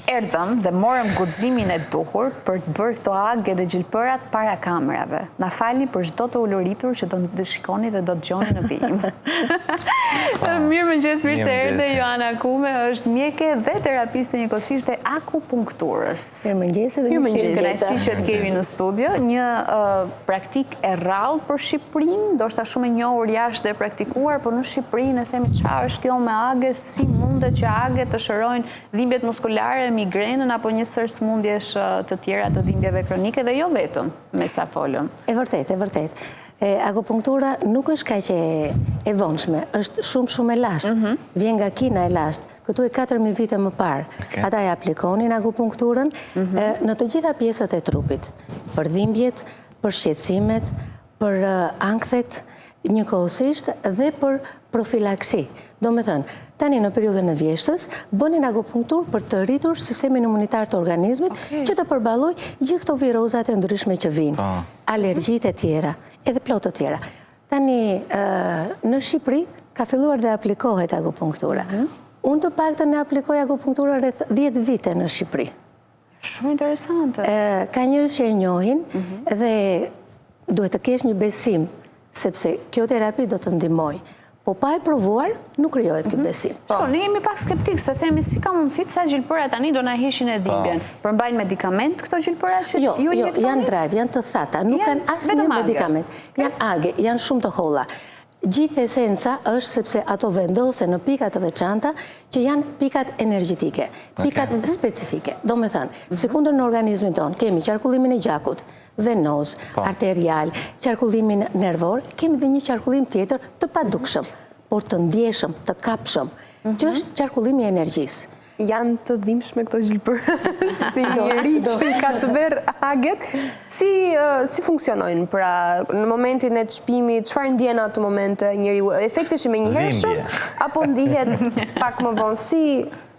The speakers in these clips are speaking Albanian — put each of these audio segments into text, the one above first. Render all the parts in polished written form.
Erdhëm dhe morëm guximin e duhur për të bërë këto agë dhe gjilpërat para kamerave. Na falni për çdo të uluritur që do të shikoni dhe do të dëgjoni në vijim. Mirëmëngjes, mirë se erdhe Joana Kume, është mjeke dhe terapiste njëkohësisht e akupunkturës. Mirëmëngjes edhe mirëmëngjes. Kënaqësi që të kemi në studio, një praktik e rrallë për Shqipërinë, ndoshta shumë e njohur jashtë dhe praktikuar, por në Shqipërinë e themi çfarë është kjo me agë, si mundet që agët të shërojnë dhimbjet muskulare, migrenën apo një sër sëmundjesh të tjera të dhimbjeve kronike dhe jo vetëm, me sa folëm. E vërtet, e vërtet. Akupunktura nuk është kaq e vonshme, është shumë e lashtë. Vjen nga Kina e lashtë. Këtu e 4000 vite më parë. Ata e aplikonin akupunkturën në të gjitha pjesët e trupit. Për dhimbjet, për shqetësimet, për ankthet, njëkohësisht dhe për profilaksi. Do me thënë, tani në periudhën e vjeshtës, bënin akupunktur për të rritur sistemin imunitar të organizmit që të përballoj gjithë këto virozat e ndryshme që vinë, alergjitë e tjera, edhe plot të tjera. Tani, në Shqipëri, ka filluar dhe aplikohet akupunktura. Unë të paktën e aplikoj akupunktura rreth 10 vite në Shqipëri. Shumë interesante. Ka njerëz që e njohin dhe duhet të kesh një besim, sepse kjo terapi do të ndihmoj. Po pa e provuar, nuk krijohet ky besim. Ne jemi pak skeptik, se themi si ka mundësi sa gjilpërat tani do na heqin e dhimbjen. Përmbajnë medikament këto gjilpërat që ju injektoni? Jo, janë drive, janë të thata, nuk kanë asnjë medikament. Janë age, janë shumë të holla. Gjithë esenca është sepse ato vendosen në pikat të veçanta që janë pikat energjetike, pikat specifike. Do me thënë, sekundër në organizmin tonë kemi qarkullimin e gjakut, venoz, arterial, qarkullimin nervor, kemi dhe një qarkullim tjetër të padukshëm, por të ndjeshëm, të kapshëm, që është qarkullimi i energjisë. Janë të dhimbshme këto gjilpër, si njeri që i ka të bërë aget, si funksionojnë, pra në momentin e të shpimit, çfarë ndjen atë momente njeriu, efekti është me njëhershëm, apo ndihet pak më vonë, si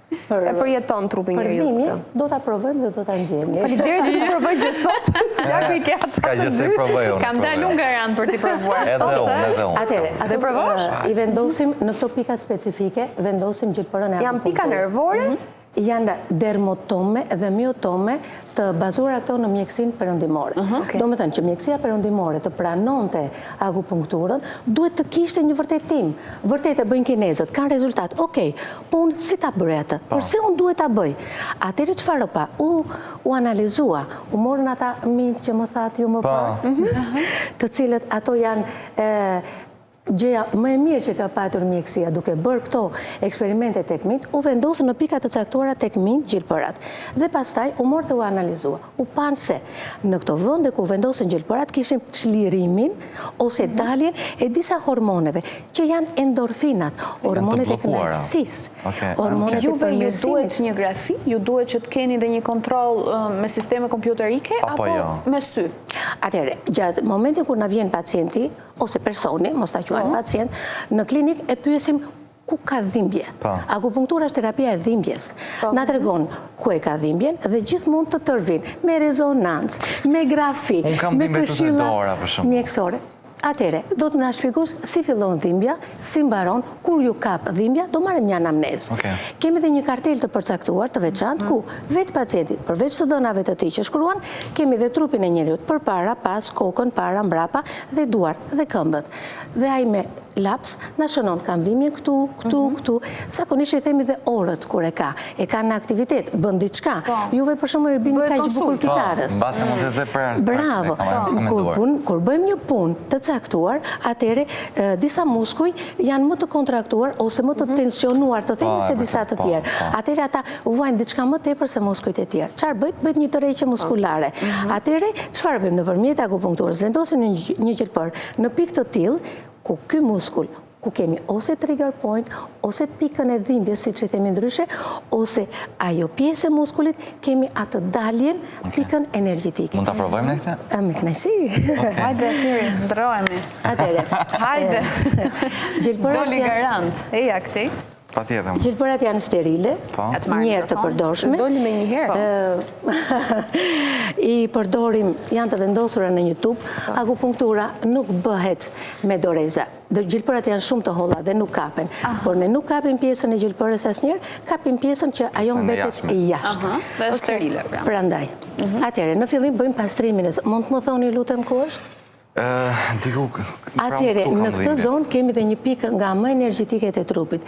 e përjeton trupi njeriu këtë? Do ta provojmë dhe do ta ndjejmë. Faleminderit, do të provoj gjë sot. Ja ku i ke atë. Ka gjë se provoj unë. Kam dalë nga rand për t'i provuar sot. Edhe unë. Atëre, provosh? I vendosim në këto pika specifike, vendosim gjilpërën e akupunkturës. Janë pika nervore? Janë dermotome dhe myotome të bazuara këto në mjekësinë perëndimore. Do me thënë që mjekësia perëndimore të pranonte akupunkturën, duhet të kishte një vërtetim. Vërtet e bëjnë kinezët, kanë rezultat. Okej, po unë si ta bëj atë? Por si unë duhet ta bëj? Atëherë çfarë pa? U analizua, u morën ata mint që më thatë ju më parë, të cilët ato janë gjëja më e mirë që ka patur mjekësia duke bërë këto eksperimente tek mint, u vendosën në pika të caktuara tek mint gjilpërat. Dhe pastaj u morë dhe u analizua. U panë se në këto vende ku vendosën gjilpërat kishim çlirimin ose daljen e disa hormoneve që janë endorfinat, hormonet e kënaqësisë, hormonet e përmirësimit. Ju duhet një grafi, ju duhet që të keni dhe një kontroll me sisteme kompjuterike apo me sy? Atëherë, gjatë momentin kur na vjen pacienti ose personi, mos ta quajmë pacient, në klinik e pyesim ku ka dhimbje. Akupunktura është terapia e dhimbjes. Na tregon ku e ka dhimbjen dhe gjithmonë të tërvin me rezonancë, me grafi, me këshilla mjekësore. Atëre, do të na shpjegosh si fillon dhimbja, si mbaron, kur ju kap dhimbja, do marrim një anamnezë. Kemi dhe një kartel të përcaktuar, të veçantë, ku vetë pacienti, përveç të dhënave të tij që shkruan, kemi dhe trupin e njeriut përpara, pas, kokën, para, mbrapa dhe duart dhe këmbët. Dhe ai me laps na shënon kam dhimbje këtu. Zakonisht i themi dhe orët kur e ka në aktivitet, bën diçka. Juve për shembull e bini kaq bukur kitarës. Mbase mund të dhe për. Bravo. Kur bëjmë një punë të caktuar, atëre disa muskuj janë më të kontraktuar ose më të tensionuar, të themi se disa të tjerë. Atëre ata vuajnë diçka më tepër se muskujt e tjerë. Çfarë bëjt? Bëjt një tërheqje muskulare. Atëre çfarë bëjmë nëpërmjet akupunkturës? Vendosim një gjilpër në pikë të tillë ku ky muskull, ku kemi ose trigger point, ose pikën e dhimbjes, siç i themi ndryshe, ose ajo pjesë e muskulit, kemi atë daljen, pikën energjetike. Mund ta provojmë ne këtë? Me kënaqësi. Hajde Thiri, ndrohemi. Atëre. Hajde. Doli garant. Eja këtej. Patjetër. Gjilpërat janë sterile, njerë të përdorshme. Doli me një herë. I përdorim, janë të vendosura në një tub. Akupunktura nuk bëhet me doreza. Gjilpërat janë shumë të holla dhe nuk kapen. Por ne nuk kapim pjesën e gjilpërës asnjëherë, kapim pjesën që ajo mbetet i jashtë. Dhe është sterile, pra. Prandaj. Atëherë, në fillim bëjmë pastrimin. Mund të më thoni lutem ku është? Atëherë, në këtë zonë kemi dhe një pikë nga më energjitike të trupit.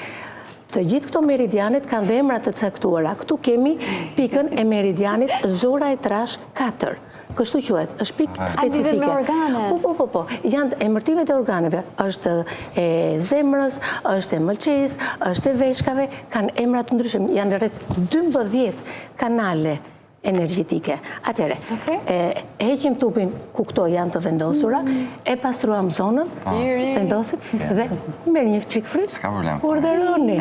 Të gjithë këto meridianet kanë dhe emra të caktuara. Këtu kemi pikën e meridianit zora e trash 4. Kështu quhet, është pikë specifike. Me organe? Po. Janë emërtimet e organeve. Është e zemrës, është e mëlçis, është e veshkave, kanë emra të ndryshëm. Janë rreth 12 kanale energjitike. Atëre, heqim tupin ku këto janë të vendosura, e pastruam zonën, vendosit dhe merr një çik fryt. S'ka problem. Urdhëroni.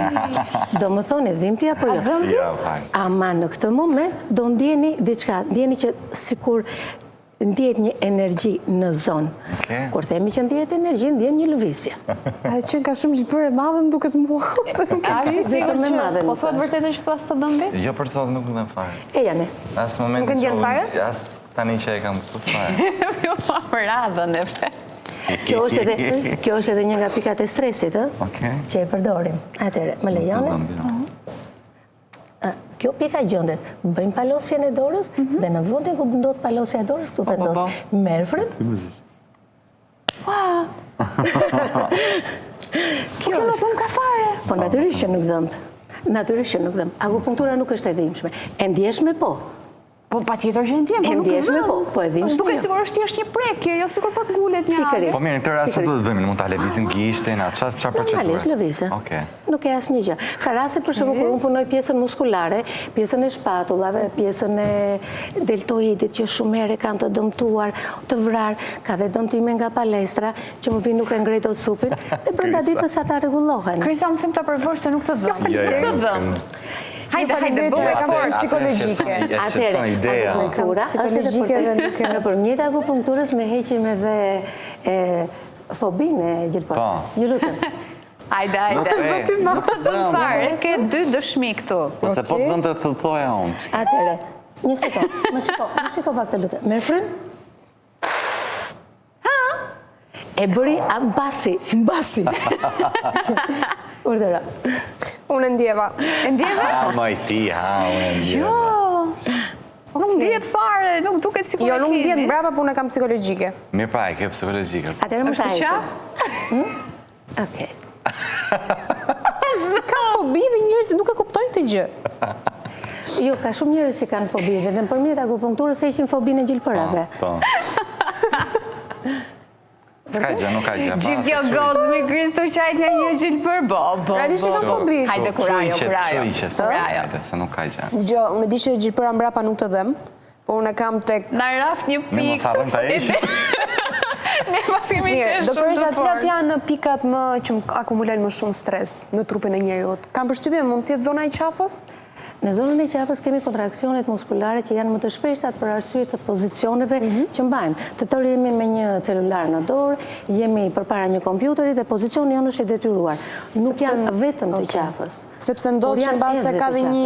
Do më thoni dhimbti apo jo? Jo, fajn. Ama në këtë moment do ndjeni diçka, ndjeni që sikur ndjet një energji në zonë. Kur themi që ndjet energji, ndjen një lëvizje. Ai që ka shumë gjilpërë e madhe më duket mua. Ashtë sigur që po thot vërtetë që thua së të dëmbi? Jo, për sot nuk ndem fare. E janë. As momentin Nuk e ndjen fare? As tani që e kam këtu fare. Jo, për radhën e fe. Kjo është edhe një nga pikat e stresit, që e përdorim. Atëre, më lejoni? Kjo pika gjendet, bëjmë palosjen e dorës dhe në vendin ku ndodh palosja e dorës, këtu vendos merfrën. Ua! Kjo nuk dhëm ka fare. Po natyrisht që nuk dhëmb. Natyrisht që nuk dhëmb. Akupunktura nuk është e dhimbshme. E ndjeshme po. Po pa tjetër që e ndjem, po nuk e ndjeshme dhëm. po e dhimbshme. Duket sikur është thjesht një prekje, jo sikur po të ngulet një Pikërisht. Po mirë, në këtë rast çfarë duhet të bëjmë? Mund ta lëvizim gishtin, çfarë procedure? Normalisht lëvizje. Okej. Nuk e asnjë gjë. Ka raste për shembull kur unë punoj pjesën muskulare, pjesën e shpatullave, pjesën e deltoidit që shumë herë kanë të dëmtuar, të vrarë, ka dhe dëmtime nga palestra që më vin nuk e ngrej dot supin dhe brenda ditës ata rregullohen. Krisa më them ta përvosh se nuk të dhëm. Nuk të dhëm. Hajde, Faleminderit, kam shumë psikologjike. Atëherë, akupunktura është edhe nëpërmjet akupunkturës me heqim edhe fobinë e gjilpërës. Ju lutem. Hajde. Nuk të dhëm fare, ke 2 dëshmi këtu. Ose po të dhëm të thoja unë. Atëherë, një sekond, më shiko pak të lutem. Me frym? E bëri mbasi. Urdhëra. Unë ndjeva. E ndjeve? Ma i ti, unë e ndjeva. Jo, nuk ndjet fare, nuk duket sikur e kemi. Jo, nuk ndjet brapa, por unë kam psikologjike. Mirë pa, e ke psikologjike. Atëherë më Është ta qa? Okej. Ka fobi dhe njerëzit nuk e kuptojnë të gjë. Jo, ka shumë njerëz që kanë fobi dhe nëpërmjet akupunkturës heqin fobinë e gjilpërave. Po. S'ka gjë, nuk ka gjë. Gjithë kjo gozmi Kristu qajt nga një gjilpër, bo. Realisht e kam fobi. Hajde kurajo. Se nuk ka gjë. Dgjoj, unë di që gjilpëra mbrapa nuk të dhem, por unë kam tek Na raf një pikë. Ne mos harrojmë ta heqim. Ne pas kemi qenë shumë doktoresha, të cilat fortë. janë pikat më që më akumulojnë më shumë stres në trupin e njeriut? Kam përshtypjen mund të jetë zona e qafës? Në zonën e qafës kemi kontraksionet muskulare që janë më të shpeshtat për arsye të pozicioneve që mbajmë. Të tërë jemi me një celular në dorë, jemi përpara një kompjuteri dhe pozicioni jonë është i detyruar. Nuk janë vetëm të qafës. Sepse ndodh që mbase ka dhe një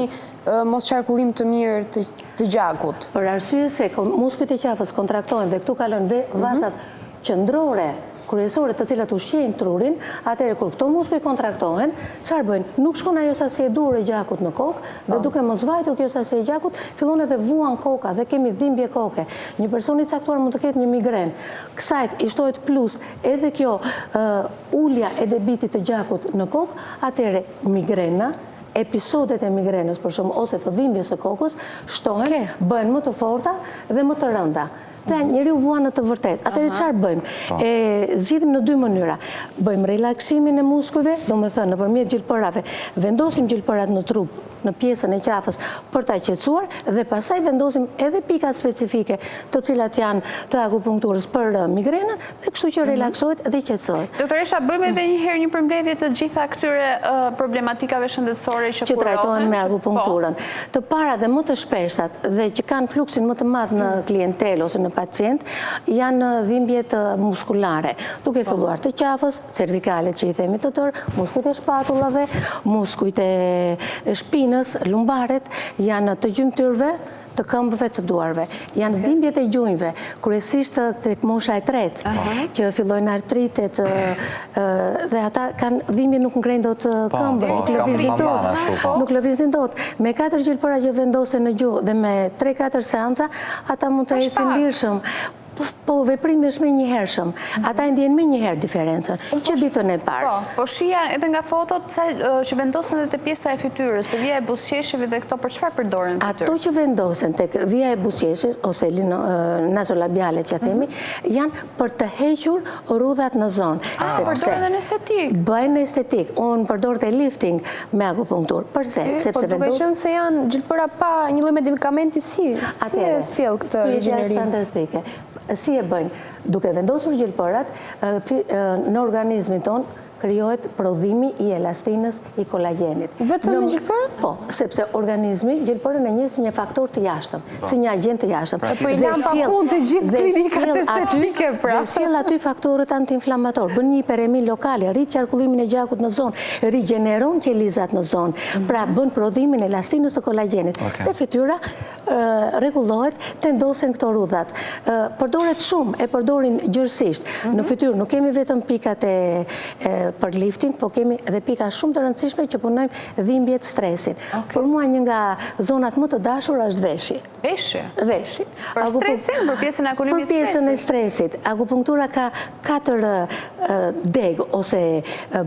mos qarkullim të mirë të gjakut. Për arsye se muskujt e qafës kontraktohen dhe këtu kalojnë vazat qendrore kryesore të cilat ushqejnë trurin, atëherë kur këto muskuj kontraktohen, çfarë bëjnë? Nuk shkon ajo sasi e dur e gjakut në kokë dhe duke mos vajtur kjo sasi e gjakut, fillon edhe vuan koka dhe kemi dhimbje koke. Një person i caktuar mund të ketë një migren. Kësajt i shtohet plus edhe kjo ulja e debitit të gjakut në kokë, atëherë migrena, episodet e migrenës për shembull ose të dhimbjes së kokës shtohen, bëhen më të forta dhe më të rënda. Pra njeriu vuan në të vërtet. Atëherë çfarë bëjmë? E zgjidhim në 2 mënyra. Bëjmë relaksimin e muskujve, domethënë nëpërmjet gjilpërave, vendosim gjilpërat në trup, në pjesën e qafës për ta qetësuar dhe pastaj vendosim edhe pika specifike, të cilat janë të akupunkturës për migrenën dhe kështu që relaksohet dhe qetësohet. Doktoresha, bëjmë edhe një herë një përmbledhje të gjitha këtyre problematikave shëndetësore që trajtohen me akupunkturën. Të para dhe më të shpeshtat dhe që kanë fluksin më të madh në klientelë ose në pacient janë dhimbjet muskulare, duke filluar të qafës, cervikalet që i themi të tërë, muskujt e shpatullave, muskujt e shpinës, lumbaret, janë të gjymtyrve, të këmbëve të duarve. Janë dhimbjet e gjunjve, kryesisht tek mosha e tretë, që fillojnë artritet dhe ata kanë dhimbje nuk ngrenë dot këmbën, nuk lëvizin dot. Me 4 gjilpëra që vendosen në gjuhë dhe me 3-4 seanca, ata mund të ecin lirshëm. Po veprimi është me njëhershëm. Ata ndjen me njëherë diferencën, që ditën e parë. Po shija edhe nga fotot që vendosen edhe te pjesa e fytyrës, te vija e buzëqeshjeve dhe këto për çfarë përdoren fytyrë? Ato që vendosen tek vija e buzëqeshjes ose nasolabiale që themi, janë për të hequr rrudhat në zonë. Përdoren edhe në estetik. Bëjnë estetik. Unë përdor te lifting me akupunktur. Përse? Po duke qenë se janë gjilpëra pa një lloj medikamenti, si e sjell këtë rigjenerim? Fantastike. Si e bëjnë? Duke vendosur gjilpërat, në organizmin tonë krijohet prodhimi i elastinës, i kolagenit. Vetëm me gjilpërë? Po, sepse organizmi gjilpërën e njeh si një faktor të jashtëm, si një agent të jashtëm. Po i lëm pa punë të gjithë klinikat estetike, pra. Dhe sjell aty faktorët antiinflamator, bën një hiperemi lokale, rrit qarkullimin e gjakut në zonë, rigjeneron qelizat në zonë, pra bën prodhimin e elastinës të kolagenit. Dhe fytyra rregullohet, tendosen këto rrudhat. Përdoret shumë, e përdorin gjërësisht. Në fytyrë nuk kemi vetëm pikat për lifting, po kemi edhe pika shumë të rëndësishme që punojmë dhimbjet stresin. Për mua një nga zonat më të dashur është veshi. Veshi? Veshi. Për stresin, për pjesën e akulimit stresit? Për pjesën e stresit. Akupunktura ka 4 deg ose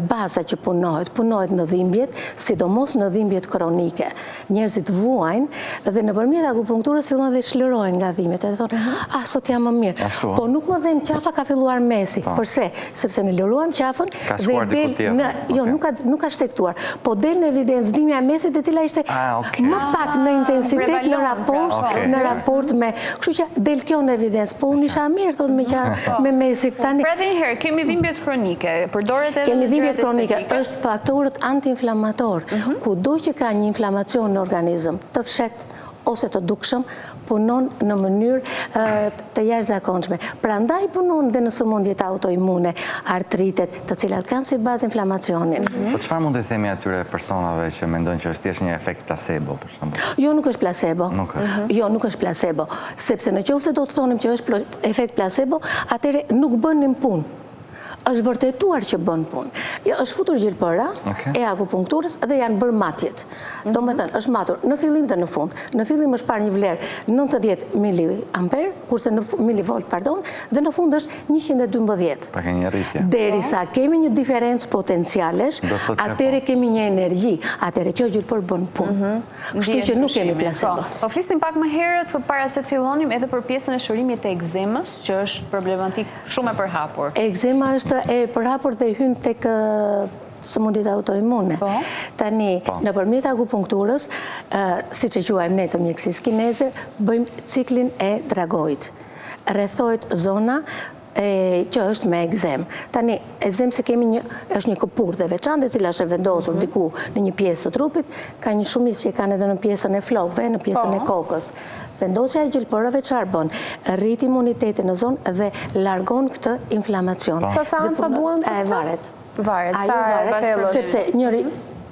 baza që punohet në dhimbjet, sidomos në dhimbjet kronike. Njerëzit vuajnë dhe nëpërmjet akupunkturës fillon dhe çlirojnë nga dhimbjet. Edhe thonë, sot jam më mirë. Po nuk më dhem qafa, ka filluar mesi. Përse? Sepse në liruam qafën dhe jo, nuk ka shtektuar, po del në evidencë dhimbja e mesit e cila ishte më pak në intensitet në raport me, kështu që del kjo në evidencë, po unë isha mirë, thot me mesit tani. Pra dhe njëherë, kemi dhimbjet kronike, përdoret edhe kemi në dhimbjet gjërat kronike, estetike? është faktorët antiinflamator, kudo që ka një inflamacion në organizëm, të fshet ose të dukshëm, punon në mënyrë të jashtëzakonshme. Prandaj punon dhe në sëmundjet autoimune, artritet, të cilat kanë si bazë inflamacionin. Po çfarë mund të themi atyre personave që mendojnë që është thjesht një efekt placebo, për shembull? Jo, nuk është placebo. Jo, nuk është placebo. Sepse nëse do të thonim që është efekt placebo, atëherë nuk bënim punë. Është vërtetuar që bën punë. Është futur gjilpëra e akupunkturës dhe janë bërë matjet. Do me thënë, është matur në fillim dhe në fund. Në fillim është parë një vlerë 90 miliamper, kurse në milivolt, pardon, dhe në fund është 112. Pa ke një rritje. Derisa kemi një diferencë potencialesh, atëre kemi një energji, atëre kjo gjilpër bën punë. Kështu që nuk kemi placebo. Po flisnim pak më herët para se të fillonim edhe për pjesën e shërimit të egzemës, që është problematik shumë e përhapur. Egzema është e përhapur dhe hyn tek sëmundjet autoimune. Tani, nëpërmjet akupunkturës, siç e quajmë ne të mjekësisë kineze, bëjmë ciklin e dragojit. Rrethohet zona që është me egzem. Tani, egzem se kemi është një këpur dhe veçantë, e cila është vendosur diku në një pjesë të trupit, ka një shumicë që kanë edhe në pjesën e flokëve, në pjesën e kokës. Vendosja e gjilpërave çfarë bën? Rrit imunitetin në zonë dhe largon këtë inflamacion. Sa seanca duan? Varet. Varet, sa thellësh. Sepse njëri,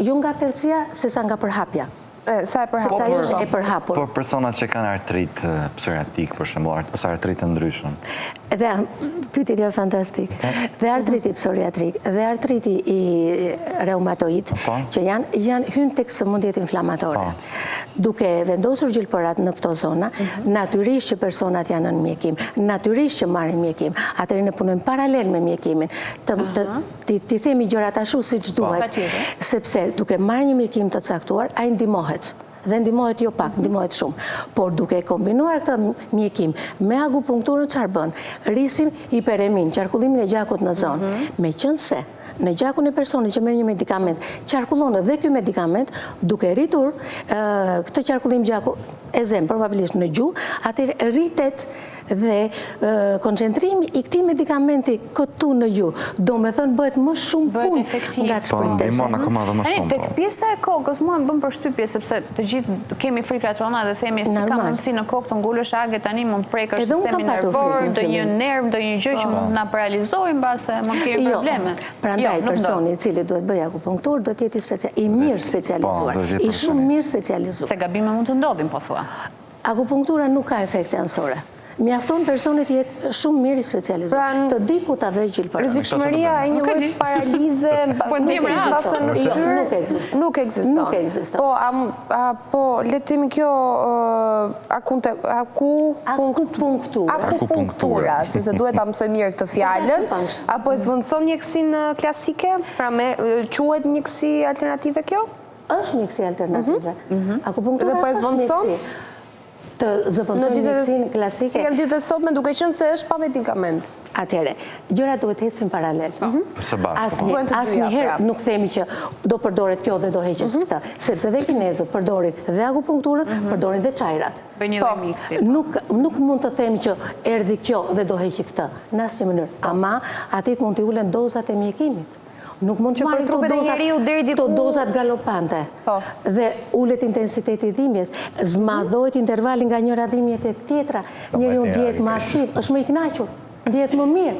jo nga thellësia, sesa nga përhapja. Sa e përhapur? E përhapur. Por personat që kanë artrit psoriatik, për shembull, ose artrit të ndryshëm. Dhe pyetja fantastik. Dhe artriti psoriatrik, dhe artriti i reumatoid, që janë hyn tek sëmundjet inflamatore. Duke vendosur gjilpërat në këto zona, natyrisht që personat janë në mjekim, natyrisht që marrin mjekim, atëherë ne punojmë paralel me mjekimin. Ti themi gjërat ashtu siç duhet, sepse duke marrë një mjekim të caktuar, ai ndihmohet. Dhe ndihmohet jo pak, ndihmohet shumë. Por duke kombinuar këtë mjekim me akupunkturën, çfarë bën? Rrisim hiperemin, qarkullimin e gjakut në zonë. Meqense në gjakun e personit që merr një medikament, qarkullon edhe ky medikament, duke rritur këtë qarkullim gjaku, probabilisht në gjuhë, atëherë rritet Dhe koncentrimi i këtij medikamenti këtu në gjuhë, do me thënë bëhet më shumë punë nga të shpërndesja. Ndihmon akoma dhe më shumë. Tek pjesa e kokës mua më bën përshtypje sepse të gjithë kemi frikë atrona dhe themi si ka mundësi në kokë të ngulesh age tani mund prekësh sistemin nervor, ndonjë nerv, ndonjë gjë që mund na paralizojë mbase mund kemi probleme. Prandaj personi i cili duhet bëj akupunktur duhet të jetë i mirë specializuar, i shumë mirë specializuar. Se gabime mund të ndodhin, po thua. Akupunktura nuk ka efekte anësore. Mjafton personit jetë shumë mirë i specializuar. Të di ku ta vesh gjilpërën. Rrezikshmëria e një lloj paralize nuk ekziston. Po, le të themi kjo akupunktura, sepse duhet ta mësoj mirë këtë fjalën, apo e zvendçon mjekësinë klasike? Pra quhet mjekësi alternative kjo? Është mjekësi alternative. Akupunktura dhe po e zvendçon të zëvendësojnë mjekësinë klasike. Si kanë ditët e sotme duke qenë se është pa medikament. Atëherë, gjërat duhet ecin paralel. Asnjëherë nuk themi që do përdoret kjo dhe do heqet këtë, sepse dhe kinezët përdorin dhe akupunkturën, përdorin dhe çajrat. Bëjnë edhe miksi. Nuk mund të themi që erdhi kjo dhe do heqi këtë, në asnjë mënyrë. Ama atit mund t'i ulen dozat e mjekimit. Nuk mund të marrë këto dozat galopante dhe ullet intensiteti i dhimbjes, zmadhohet intervali nga njëra dhimbje tek tjetra, njeriu ndihet më aktiv, është më i kënaqur, ndihet më mirë.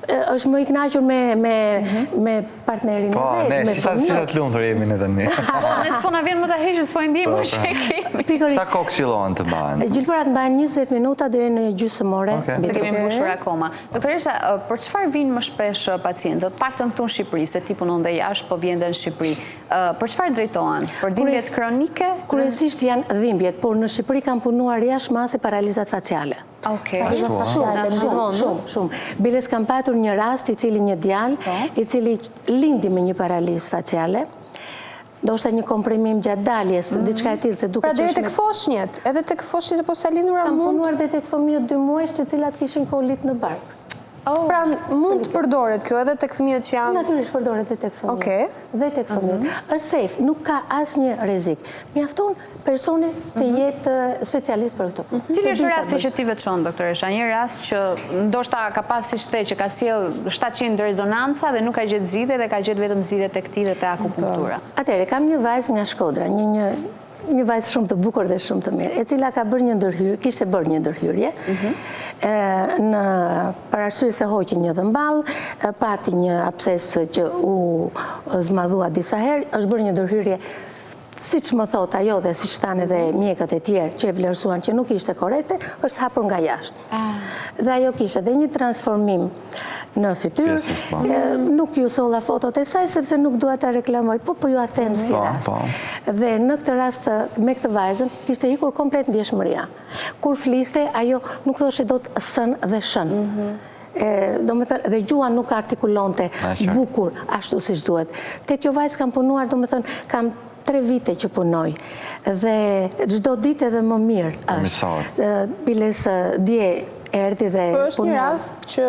Është më i kënaqur me partnerin e vet, me fëmijët. Si sa të lumtur jemi ne tani. Ne s'po na vjen më ta heqim, s'po i ndihmë që kemi. Sa kohë këshillohen të bëhen? Gjilpërat mbahen 20 minuta deri në gjysmore. Se kemi mbushur akoma. Doktoresha, për çfarë vinë më shpesh pacientët? Paktën këtu në Shqipëri, se ti punon dhe jashtë, po vjen edhe në Shqipëri. Për çfarë drejtohen? Për dhimbjet kronike? Kryesisht janë dhimbjet, por në Shqipëri kanë punuar jashtë mase paralizat faciale. Shumë. Biles kam patur një rast i cili një djalë, i cili lindi me një paralizë faciale, do shta një komprimim gjatë daljes, diçka e tillë se duke pra deri tek foshnjët, edhe tek foshnjët e posalinura mund? Kam punuar dhe tek fëmijët 2 muajsh të cilat kishin kolit në bark. Pra mund të përdoret kjo edhe tek fëmijët që janë? Natyrisht përdoret dhe tek fëmijët. Dhe tek fëmijët. Është safe, nuk ka asnjë rrezik. Mjafton personi të jetë specialist për këtë. Cili është rasti që ti veçon, doktoresha? Një rast që ndoshta ka pas si shte që ka sjell 700 rezonanca dhe nuk ka gjetë zgjidhje dhe ka gjetë vetëm zgjidhje tek ti dhe te akupunktura. Atëherë kam një vajzë nga Shkodra, një vajzë shumë të bukur dhe shumë të mirë, e cila ka bërë një ndërhyrje, kishte bërë një ndërhyrje, në për arsye se hoqi një dhëmball, pati një absces që u zmadhua disa herë, është bërë një ndërhyrje, siç më thot ajo dhe siç thanë edhe mjekët e tjerë që e vlerësuan që nuk ishte korrekte, është hapur nga jashtë. Dhe ajo kishte edhe një transformim në fytyrë, nuk ju solla fotot e saj sepse nuk dua ta reklamoj, po ju a them si rast. Dhe në këtë rast me këtë vajzën kishte ikur komplet ndjeshmëria. Kur fliste, ajo nuk thoshte dot sën dhe shën. Do me thënë, dhe gjua nuk artikulonte bukur ashtu siç duhet. Te kjo vajzë kam punuar, do me thënë, kam 3 vite që punoj dhe çdo ditë edhe më mirë është. Biles dje erdhi dhe punoj. Është një rast që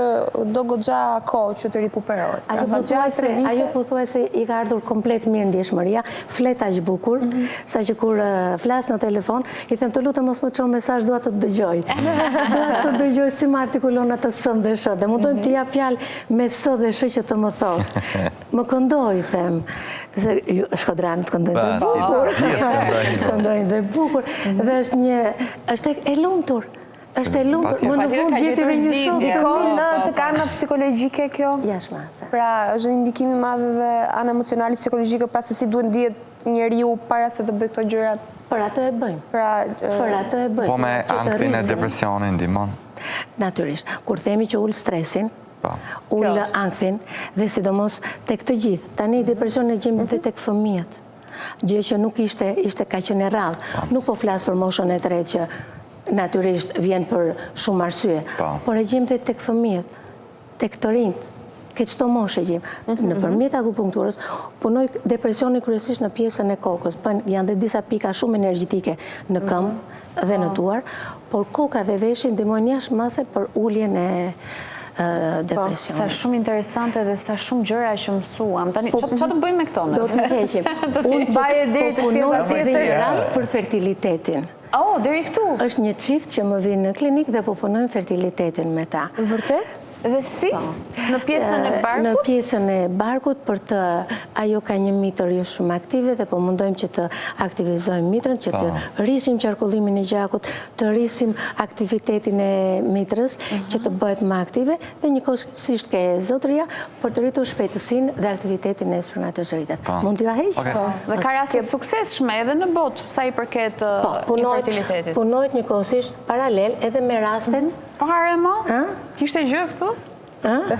do goxha kohë që të rikuperohet. Ajo pothuajse i ka ardhur komplet mirë ndjeshmëria, flet aq bukur, saqë kur flas në telefon, i them të lutem mos më çon mesazh, dua të dëgjoj. Dua të dëgjoj si më artikulon atë s dhe sh. Dhe mundojmë të jap fjalë me s dhe sh që të më thot. Më këndoj, them. Se shkodranët këndojnë dhe bukur. Këndojnë dhe bukur. Dhe është e lumtur. Është e lumtur, më në fund gjeti dhe një shok të mirë. Të ka ana psikologjike kjo? Jashtë mase. Pra është një ndikim i madh dhe ana emocionale psikologjike, pra se si duhet ndihet njeriu para se të bëjë këto gjërat. Për atë e bëjmë. Për atë e bëjmë. Po me ankthin e depresionin ndihmon? Natyrisht. Kur themi që ul stresin, ul ankthin dhe sidomos tek të gjithë. Tani depresionin e gjejmë tek fëmijët. Gjë që nuk ishte ka qenë e rrallë. Nuk po flas për moshën e tretë që natyrisht vjen për shumë arsye, por e gjejmë tek fëmijët, tek të rinjt, ke çdo moshë gjejmë. Nëpërmjet akupunkturës punoj depresioni kryesisht në pjesën e kokës, janë dhe disa pika shumë energjetike në këmbë dhe në duar, por koka dhe veshi ndihmojnë jashtë mase për uljen e depresion. Sa shumë interesante dhe sa shumë gjëra që mësuam. Tani, çfarë të bëjmë me këto? Do të heqim. Unë baje deri te pjesa tjetër rast për fertilitetin. Oh, deri këtu. Është një çift që më vinë në klinikë dhe po punojmë fertilitetin me ta. Vërtet? Dhe si? Në pjesën e barkut? Në pjesën e barkut, për të ajo ka një mitër jo shumë aktive dhe po mundojmë që të aktivizojmë mitrën, që të rrisim qarkullimin e gjakut, të rrisim aktivitetin e mitrës, që të bëhet më aktive dhe njëkohësisht ke zotëria për të rritur shpejtësinë dhe aktivitetin e spermatozoidet. Mund t'ju heq? Dhe ka raste suksesshme edhe në botë, sa i përket infertilitetit. Punohet njëkohësisht paralel edhe me rastet. Pare ma? Kishte gjë këtu?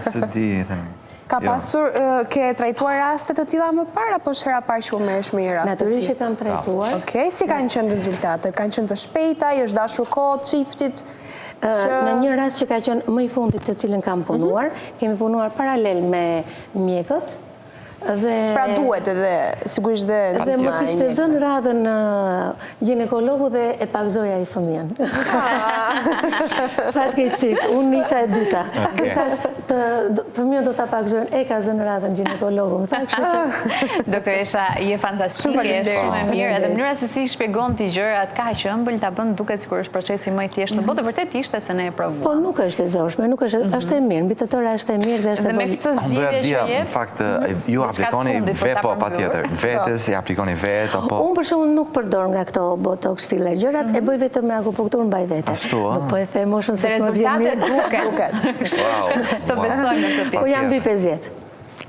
Se di, themi. Ka pasur, ke trajtuar rastet të tilla më parë, apo është hera parë që u merresh me një rast të Natyrisht që tillë? kam trajtuar. Okej, si kanë qenë rezultatet? Kanë qenë të shpejta, i është dashur kohë çiftit? Në një rast që ka qenë më i fundit të cilën kam punuar, kemi punuar paralel me mjekët. Pra duhet edhe, sigurisht dhe më kishte zënë radhën ginekologu dhe e pagzoja i fëmijën. Fatkeqësisht, unë isha e dyta. Fëmijën do ta pagzojnë, e ka zënë radhën ginekologu. Më tha kështu që... Doktoresha, je fantastike, je shumë e mirë, edhe mënyra se si shpjegon ti gjërat kaq ëmbël, ta bën duket sikur është procesi më i thjeshtë, po vërtet ishte se ne e provuam. Po nuk është e zorshme, nuk është e mirë, mbi të tëra është e mirë dhe është e Dhe me këtë zgjidhje që jep, në fakt, ju aplikoni po patjetër, vetës, i aplikoni vetë, apo... Unë për shembull nuk përdor nga këto botox filler gjërat, e bëj vetëm me akupunkturë mbaj vete. Nuk po e them moshën se s'më vjen mirë. Duket. Të besoj në këtë. Po jam mbi 50.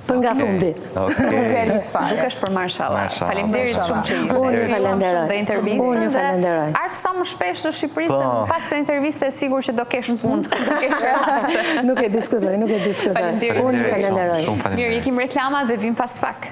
Për nga fundi. Dukesh për marshallah. Faleminderit shumë që ishe. Unë falenderoj. Dhe intervistën. Unë falenderoj. Ardh sa më shpesh në Shqipëri, se pas të interviste e sigur që do kesh punë. Do kesh raste. Nuk e diskutoj. Faleminderit. Unë falenderoj. Mirë, ikim reklama dhe vim pas pak.